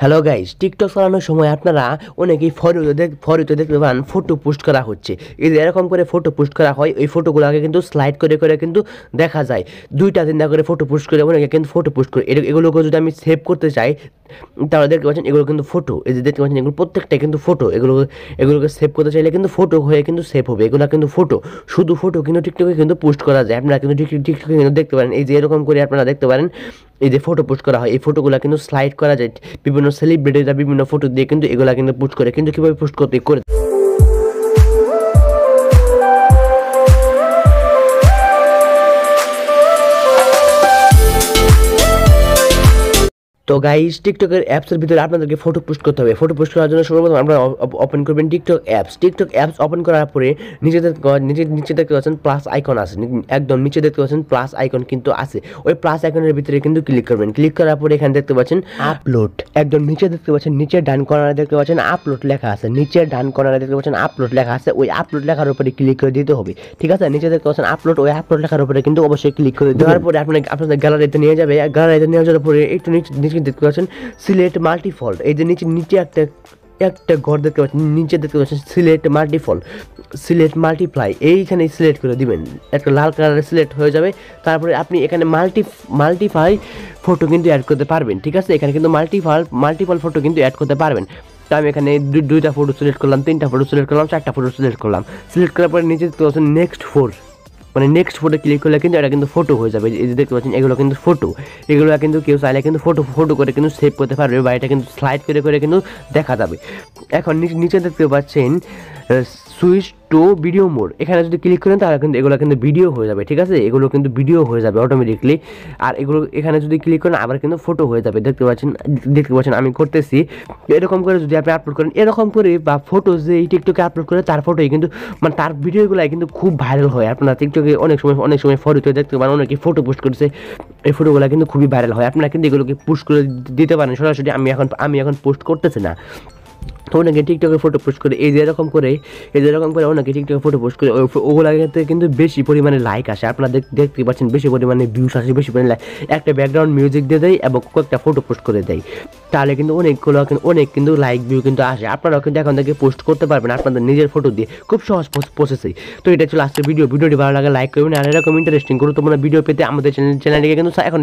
Hello guys, TikTok চালানোর সময় আপনারা অনেকেই ফটোতে দেখতে পান ফটো পোস্ট করা হচ্ছে। এই যে এরকম করে ফটো পোস্ট করা হয়, ওই ফটোগুলোকে কিন্তু স্লাইড করে করে কিন্তু দেখা যায়। 2টা 3টা করে ফটো পোস্ট করে অনেকে কিন্তু ফটো পোস্ট করে। এগুলোকে যদি আমি সেভ করতে চাই তাহলে দেখতে পাচ্ছেন এগুলো কিন্তু ফটো। এই যে দেখতে পাচ্ছেন এগুলো প্রত্যেকটাই কিন্তু ফটো। এগুলোকে সেভ করতে চাইলে কিন্তু ফটো হয়ে কিন্তু সেভ হবে। এগুলো কিন্তু ফটো, শুধু ফটো কিন্তু টিকটকে কিন্তু পোস্ট করা যায়। আপনারা কিন্তু টিকটকে কিন্তু দেখতে পারেন, এই যে এরকম করে আপনারা দেখতে পারেন এই যে ফটো পোস্ট করা হয়, এই ফটোগুলো কিন্তু স্লাইড করা যায়। বিভিন্ন সেলিব্রিটিরা বিভিন্ন ফটো দিয়ে কিন্তু এগুলা কিন্তু পোস্ট করে। কিন্তু কিভাবে পোস্ট করতে করে তো গাইস, টিকটকের অ্যাপসের ভিতরে আপনাদেরকে ফটো পোস্ট করতে হবে। ফটো পোস্ট করার জন্য সর্বপ্রথম আপনারা ওপেন করবেন টিকটক অ্যাপস ওপেন করার পরে নিচে দেখতে পাচ্ছেন প্লাস আইকন আছে, একদম নিচে দেখতে পাচ্ছেন প্লাস আইকন কিন্তু আছে। ওই প্লাস আইকনের ভিতরে কিন্তু ক্লিক করবেন। ক্লিক করার পরে এখানে দেখতে পাচ্ছেন আপলোড, একদম নিচে দেখতে পাচ্ছেন, নিচের ডান কর্নারে দেখতে পাচ্ছেন আপলোড লেখা আছে। নিচের ডান কর্নারে দেখতে পাচ্ছেন আপলোড লেখা আছে, ওই আপলোড লেখার উপরে ক্লিক করে দিতে হবে। ঠিক আছে, নিচে দেখতে পাচ্ছেন আপলোড, ওই আপলোড লেখার উপরে কিন্তু অবশ্যই ক্লিক করে দেওয়ার পরে আপনাদের গ্যালারিতে নিয়ে যাবে। গ্যালারিতে নিয়ে যাওয়ার পরে একটু নিচে দেখতে পাচ্ছেন সিলেক্ট মাল্টিফল্ট। এই যে নিচে একটা ঘর দেখতে পাচ্ছেন, নিচে দেখতে পাচ্ছেন সিলেক্ট মাল্টিপ্লাই। এইখানে সিলেক্ট করে দিবেন, একটা লাল কালারের সিলেক্ট হয়ে যাবে। তারপরে আপনি এখানে মাল্টিপ্লাই ফটো কিন্তু অ্যাড করতে পারবেন। ঠিক আছে, এখানে কিন্তু মাল্টিপল ফটো কিন্তু অ্যাড করতে পারবেন। তো আমি এখানে 2টা ফটো সিলেক্ট করলাম, 3টা ফটো সিলেক্ট করলাম, 4টা ফটো সিলেক্ট করলাম। সিলেক্ট করার পরে নিচে দেখতে পাচ্ছেন নেক্সট ফটো ক্লিক করলে কিন্তু এটা কিন্তু ফটো হয়ে যাবে। এই যে দেখতে পাচ্ছেন এগুলো কিন্তু ফটো। এগুলো কিন্তু কেউ চাইলে কিন্তু ফটো করে কিন্তু সেভ করতে পারবে, বা এটা কিন্তু স্লাইড করে করে কিন্তু দেখা যাবে। এখন নিচে দেখতে পাচ্ছেন সুইচ টু ভিডিও মোড। এখানে যদি ক্লিক করেন তাহলে কিন্তু এগুলো কিন্তু ভিডিও হয়ে যাবে। ঠিক আছে, এগুলো কিন্তু ভিডিও হয়ে যাবে অটোমেটিকলি। আর এগুলো এখানে যদি ক্লিক করেন আবার কিন্তু ফটো হয়ে যাবে। দেখতে পাচ্ছেন আমি করতেছি। এরকম করে যদি আপনি আপলোড করেন, এরকম করে বা ফটো যে এই টিকটকে আপলোড করে তার ফটোই কিন্তু মানে তার ভিডিওগুলাই কিন্তু খুব ভাইরাল হয়। আপনারা টিকটকে অনেক সময় ফটোতে দেখতে পারেন অনেকে ফটো পোস্ট করছে, এই ফটোগুলো কিন্তু খুবই ভাইরাল হয়। আপনারা কিন্তু এগুলোকে পোস্ট করে দিতে পারেন সরাসরি। আমি এখন পোস্ট করতেছি না, তো অনেকে টিকটকে ফটো পোস্ট করে। এই যে এরকম করে অনেকে টিকটকে ফটো পোস্ট করে, ওগুলোতে কিন্তু বেশি পরিমাণে লাইক আসে। আপনারা দেখতে পাচ্ছেন বেশি পরিমাণে ভিউস আসে, বেশি পরিমাণে লাইক। একটা ব্যাকগ্রাউন্ড মিউজিক দিয়ে দেয় এবং কয়েকটা ফটো পোস্ট করে দেয়, তাহলে কিন্তু অনেক কিন্তু লাইক ভিউ কিন্তু আসে। আপনারাও কিন্তু এখন থেকে পোস্ট করতে পারবেন আপনাদের নিজের ফটো দিয়ে, খুব সহজ প্রসেসে। তো এটা ছিল আজকের ভিডিওটি ভালো লাগে লাইক করবেন, আর এরকম ইন্টারেস্টিং গুরুত্বপূর্ণ ভিডিও পেতে আমাদের চ্যানেলটিকে কিন্তু এখন